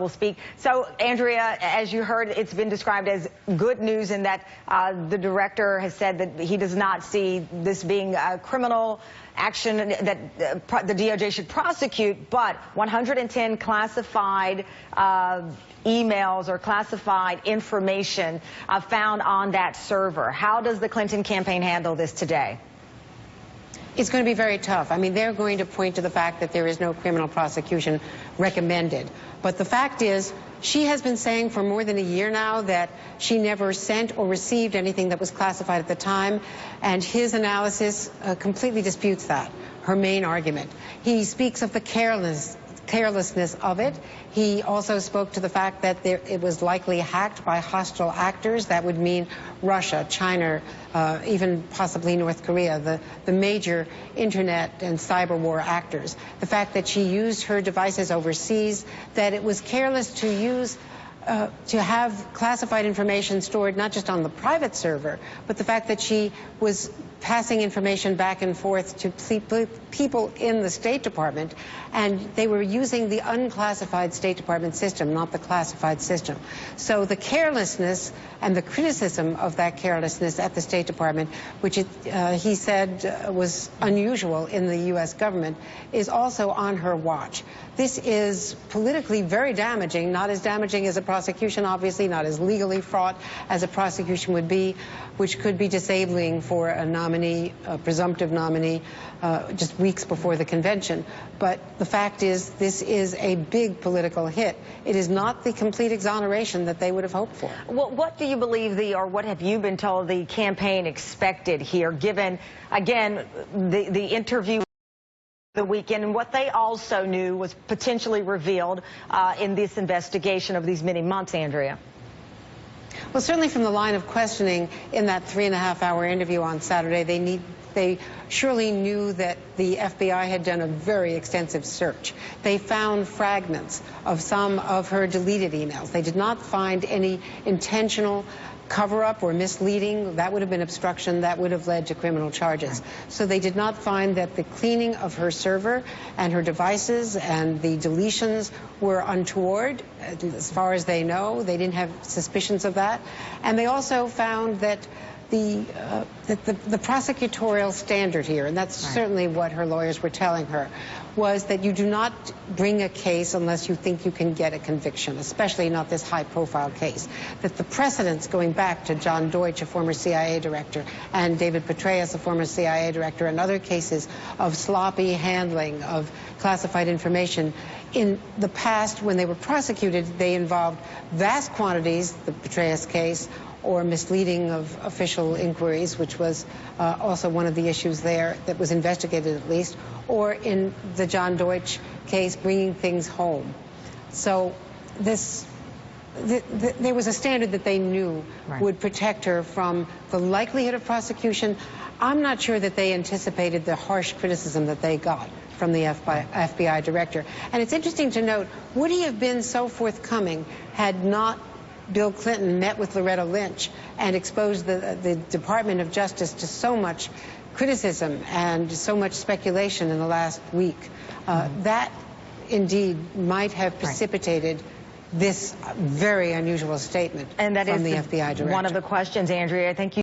Will speak. So, Andrea, as you heard, it's been described as good news in that the director has said that he does not see this being a criminal action that the DOJ should prosecute, but 110 classified emails or classified information found on that server. How does the Clinton campaign handle this today? It's going to be very tough. I mean, they're going to point to the fact that there is no criminal prosecution recommended. But the fact is, she has been saying for more than a year now that she never sent or received anything that was classified at the time, and his analysis completely disputes that, her main argument. He speaks of the carelessness of it. He also spoke to the fact that it was likely hacked by hostile actors. That would mean Russia, China, even possibly North Korea, the major internet and cyber war actors. The fact that she used her devices overseas, that it was careless to use to have classified information stored not just on the private server, but the fact that she was passing information back and forth to people in the State Department, and they were using the unclassified State Department system, not the classified system. So the carelessness and the criticism of that carelessness at the State Department, which he said was unusual in the U.S. government, is also on her watch. This is politically very damaging, not as damaging as a prosecution, obviously, not as legally fraught as a prosecution would be, which could be disabling for a nominee, a presumptive nominee, just weeks before the convention. But the fact is, this is a big political hit. It is not the complete exoneration that they would have hoped for. Well, what do you believe or what have you been told the campaign expected here, given, again, the interview the weekend, and what they also knew was potentially revealed in this investigation of these many months, Andrea? Well, certainly from the line of questioning in that 3.5-hour interview on Saturday, they surely knew that the FBI had done a very extensive search. They found fragments of some of her deleted emails. They did not find any intentional cover-up or misleading. That would have been obstruction. That would have led to criminal charges. So they did not find that the cleaning of her server and her devices and the deletions were untoward. As far as they know, they didn't have suspicions of that. And they also found that the prosecutorial standard here, and that's certainly what her lawyers were telling her, was that you do not bring a case unless you think you can get a conviction, especially not this high-profile case. That the precedents going back to John Deutsch, a former CIA director, and David Petraeus, a former CIA director, and other cases of sloppy handling of classified information in the past, when they were prosecuted, they involved vast quantities, the Petraeus case, or misleading of official inquiries, which was also one of the issues there that was investigated at least, or in the John Deutsch case, bringing things home. So there was a standard that they knew would protect her from the likelihood of prosecution. I'm not sure that they anticipated the harsh criticism that they got from the FBI director. And it's interesting to note, would he have been so forthcoming had not Bill Clinton met with Loretta Lynch and exposed the Department of Justice to so much criticism and so much speculation in the last week? That indeed might have precipitated this very unusual statement from the FBI director. One of the questions, Andrea. I think you